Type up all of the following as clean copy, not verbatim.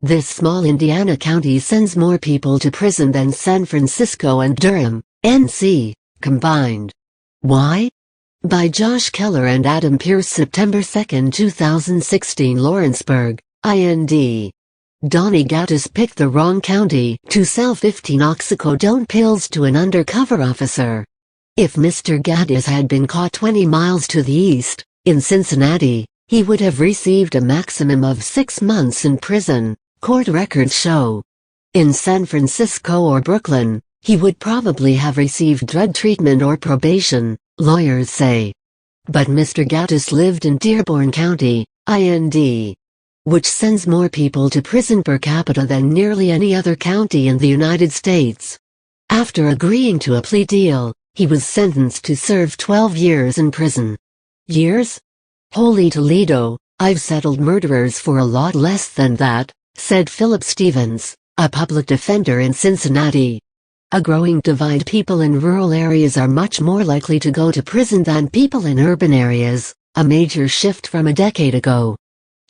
This small Indiana county sends more people to prison than San Francisco and Durham, NC, combined. Why? By Josh Keller and Adam Pierce, September 2, 2016. Lawrenceburg, IND. Donnie Gaddis picked the wrong county to sell 15 oxycodone pills to an undercover officer. If Mr. Gaddis had been caught 20 miles to the east, in Cincinnati, he would have received a maximum of 6 months in prison, court records show. In San Francisco or Brooklyn, he would probably have received drug treatment or probation, lawyers say. But Mr. Gaddis lived in Dearborn County, IND, which sends more people to prison per capita than nearly any other county in the United States. After agreeing to a plea deal, he was sentenced to serve 12 years in prison. Years? Holy Toledo, I've settled murderers for a lot less than that, said Philip Stevens, a public defender in Cincinnati. A growing divide: people in rural areas are much more likely to go to prison than people in urban areas, a major shift from a decade ago.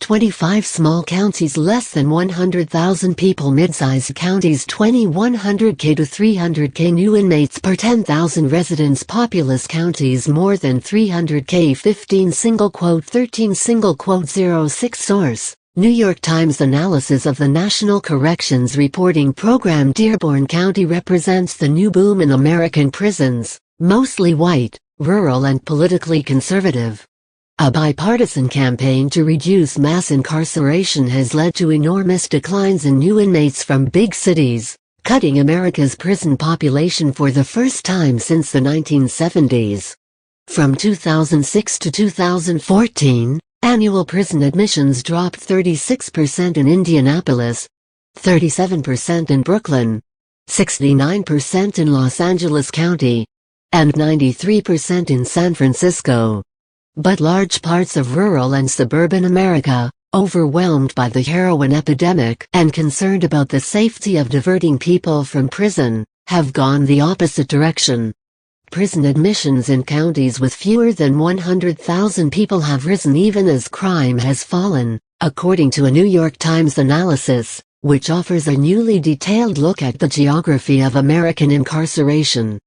25 small counties less than 100,000 people, mid-sized counties 2,100K to 300K new inmates per 10,000 residents, populous counties more than 300K 15 single quote 13 single quote 06 source, New York Times analysis of the National Corrections Reporting Program. Dearborn County represents the new boom in American prisons, mostly white, rural and politically conservative. A bipartisan campaign to reduce mass incarceration has led to enormous declines in new inmates from big cities, cutting America's prison population for the first time since the 1970s. From 2006 to 2014, annual prison admissions dropped 36% in Indianapolis, 37% in Brooklyn, 69% in Los Angeles County, and 93% in San Francisco. But large parts of rural and suburban America, overwhelmed by the heroin epidemic and concerned about the safety of diverting people from prison, have gone the opposite direction. Prison admissions in counties with fewer than 100,000 people have risen even as crime has fallen, according to a New York Times analysis, which offers a newly detailed look at the geography of American incarceration.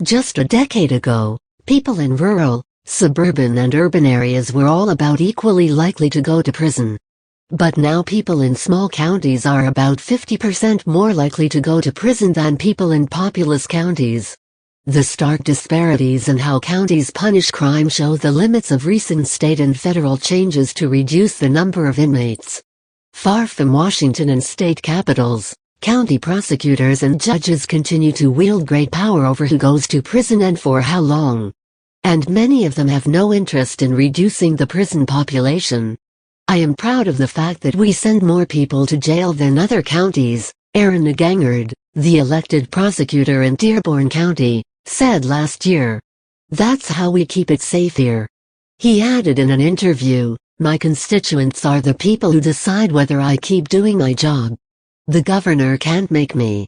Just a decade ago, people in rural, suburban and urban areas were all about equally likely to go to prison. But now people in small counties are about 50% more likely to go to prison than people in populous counties. The stark disparities in how counties punish crime show the limits of recent state and federal changes to reduce the number of inmates. Far from Washington and state capitals, county prosecutors and judges continue to wield great power over who goes to prison and for how long. And many of them have no interest in reducing the prison population. I am proud of the fact that we send more people to jail than other counties, Aaron Negangard, the elected prosecutor in Dearborn County, said last year. That's how we keep it safe here. He added in an interview, "My constituents are the people who decide whether I keep doing my job. The governor can't make me.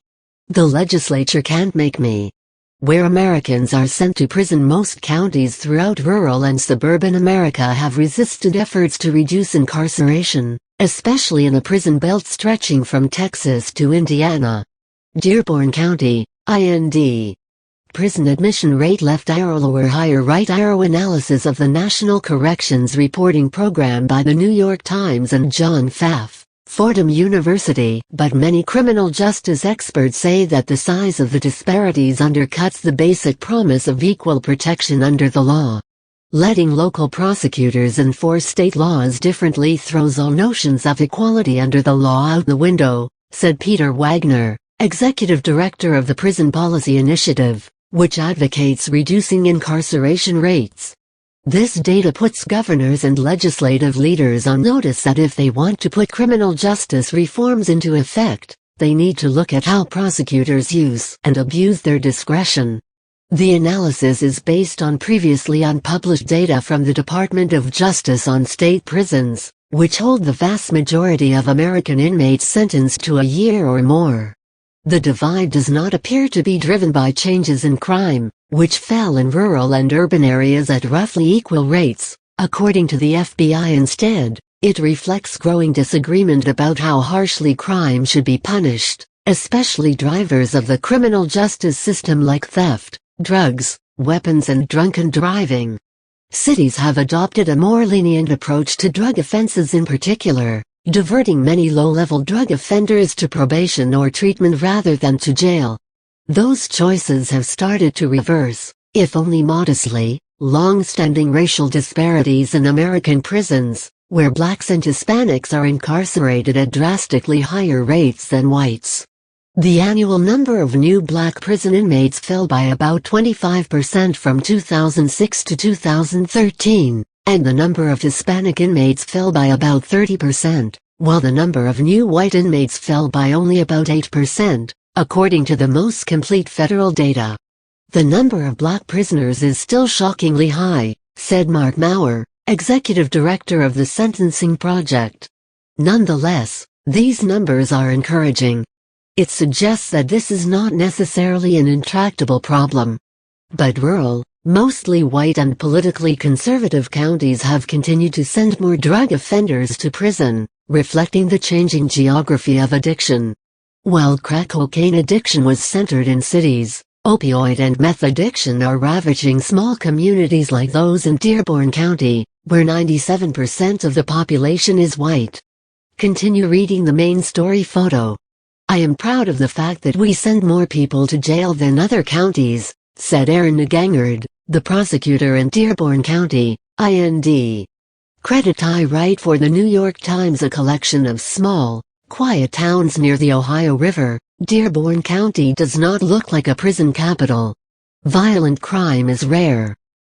The legislature can't make me." Where Americans are sent to prison, most counties throughout rural and suburban America have resisted efforts to reduce incarceration, especially in a prison belt stretching from Texas to Indiana. Dearborn County, IND. Prison admission rate left arrow lower higher right arrow analysis of the National Corrections Reporting Program by the New York Times and John Pfaff, Fordham University. But many criminal justice experts say that the size of the disparities undercuts the basic promise of equal protection under the law. Letting local prosecutors enforce state laws differently throws all notions of equality under the law out the window, said Peter Wagner, executive director of the Prison Policy Initiative, which advocates reducing incarceration rates. This data puts governors and legislative leaders on notice that if they want to put criminal justice reforms into effect, they need to look at how prosecutors use and abuse their discretion. The analysis is based on previously unpublished data from the Department of Justice on state prisons, which hold the vast majority of American inmates sentenced to a year or more. The divide does not appear to be driven by changes in crime, which fell in rural and urban areas at roughly equal rates, according to the FBI. Instead, It reflects growing disagreement about how harshly crime should be punished, especially drivers of the criminal justice system like theft, drugs, weapons and drunken driving. Cities have adopted a more lenient approach to drug offenses in particular, diverting many low-level drug offenders to probation or treatment rather than to jail. Those choices have started to reverse, if only modestly, long-standing racial disparities in American prisons, where blacks and Hispanics are incarcerated at drastically higher rates than whites. The annual number of new black prison inmates fell by about 25% from 2006 to 2013, and the number of Hispanic inmates fell by about 30%, while the number of new white inmates fell by only about 8%, according to the most complete federal data. The number of black prisoners is still shockingly high, said Mark Maurer, executive director of the Sentencing Project. Nonetheless, these numbers are encouraging. It suggests that this is not necessarily an intractable problem. But rural, mostly white and politically conservative counties have continued to send more drug offenders to prison, reflecting the changing geography of addiction. While crack cocaine addiction was centered in cities, opioid and meth addiction are ravaging small communities like those in Dearborn County, where 97% of the population is white. Continue reading the main story photo. I am proud of the fact that we send more people to jail than other counties, said Aaron Negangard, the prosecutor in Dearborn County, IND. Credit I write for the New York Times. A collection of small, quiet towns near the Ohio River, Dearborn County does not look like a prison capital. Violent crime is rare.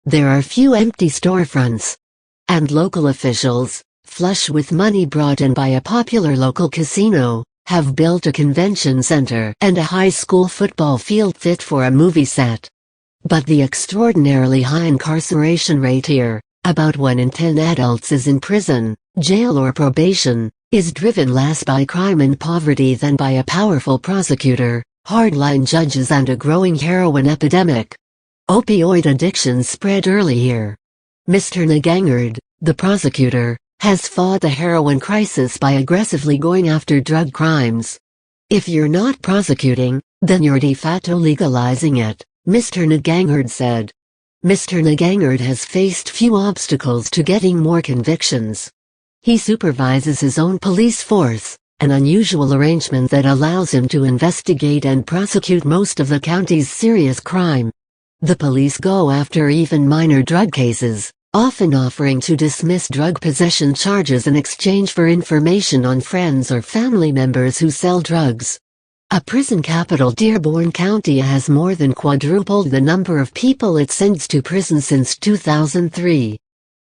There are few empty storefronts. And local officials, flush with money brought in by a popular local casino, have built a convention center and a high school football field fit for a movie set. But the extraordinarily high incarceration rate here, about 1 in 10 adults is in prison, jail or probation, is driven less by crime and poverty than by a powerful prosecutor, hardline judges and a growing heroin epidemic. Opioid addiction spread early here. Mr. Negangard, the prosecutor, has fought the heroin crisis by aggressively going after drug crimes. If you're not prosecuting, then you're de facto legalizing it, Mr. Negangard said. Mr. Negangard has faced few obstacles to getting more convictions. He supervises his own police force, an unusual arrangement that allows him to investigate and prosecute most of the county's serious crime. The police go after even minor drug cases, often offering to dismiss drug possession charges in exchange for information on friends or family members who sell drugs. A prison capital, Dearborn County has more than quadrupled the number of people it sends to prison since 2003.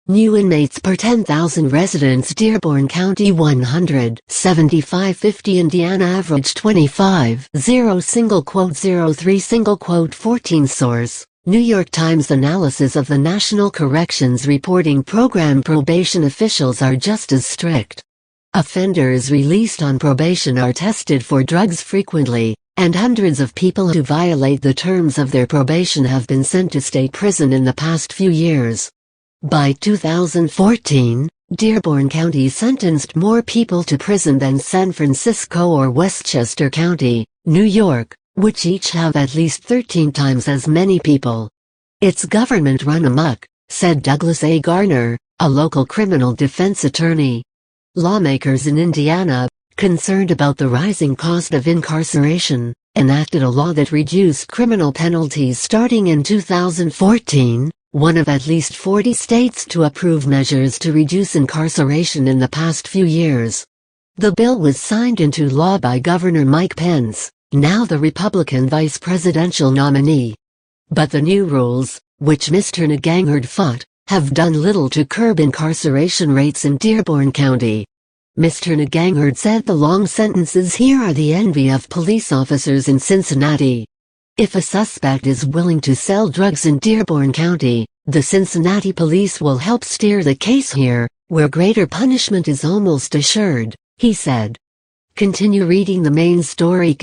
New inmates per 10,000 residents, Dearborn County 175.50, Indiana average 25.0 03 14 source. New York Times analysis of the National Corrections Reporting Program. Probation officials are just as strict. Offenders released on probation are tested for drugs frequently, and hundreds of people who violate the terms of their probation have been sent to state prison in the past few years. By 2014, Dearborn County sentenced more people to prison than San Francisco or Westchester County, New York, which each have at least 13 times as many people. It's government run amok, said Douglas A. Garner, a local criminal defense attorney. Lawmakers in Indiana, concerned about the rising cost of incarceration, enacted a law that reduced criminal penalties starting in 2014, one of at least 40 states to approve measures to reduce incarceration in the past few years. The bill was signed into law by Governor Mike Pence, now the Republican vice presidential nominee. But the new rules, which Mr. Negangard fought, have done little to curb incarceration rates in Dearborn County. Mr. Negangard said the long sentences here are the envy of police officers in Cincinnati. If a suspect is willing to sell drugs in Dearborn County, the Cincinnati police will help steer the case here, where greater punishment is almost assured, he said. Continue reading the main story.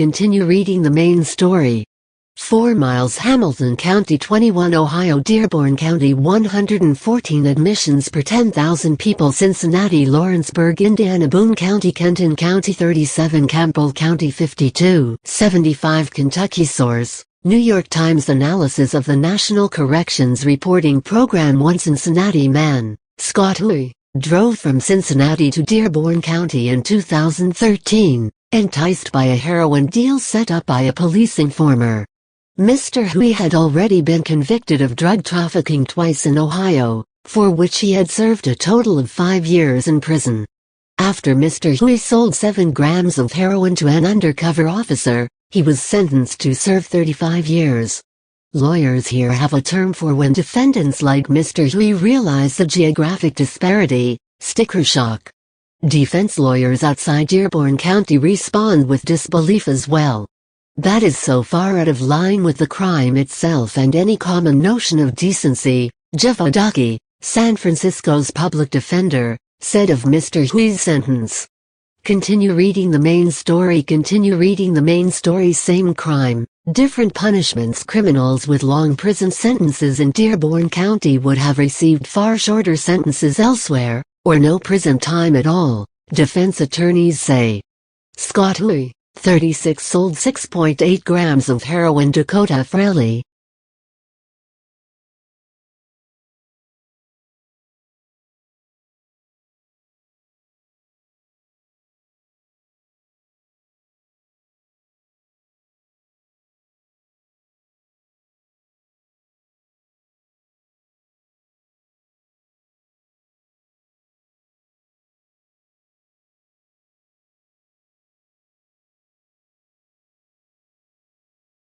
4 miles Hamilton County 21 Ohio Dearborn County 114 admissions per 10,000 people Cincinnati Lawrenceburg Indiana Boone County Kenton County 37 Campbell County 52 75 Kentucky Source New York Times analysis of the National Corrections Reporting Program. One Cincinnati man, Scott Huey, drove from Cincinnati to Dearborn County in 2013, enticed by a heroin deal set up by a police informer. Mr. Huey had already been convicted of drug trafficking twice in Ohio, for which he had served a total of 5 years in prison. After Mr. Huey sold 7 grams of heroin to an undercover officer, he was sentenced to serve 35 years. Lawyers here have a term for when defendants like Mr. Huey realize the geographic disparity: sticker shock. Defense lawyers outside Dearborn County respond with disbelief as well. That is so far out of line with the crime itself and any common notion of decency, Jeff Odaki, San Francisco's public defender, said of Mr. Huey's sentence. Continue reading the main story. Continue reading the main story. Same crime, different punishments. Criminals with long prison sentences in Dearborn County would have received far shorter sentences elsewhere, or no prison time at all, defense attorneys say. Scott Huey, 36, sold 6.8 grams of heroin. Dakota Fraley,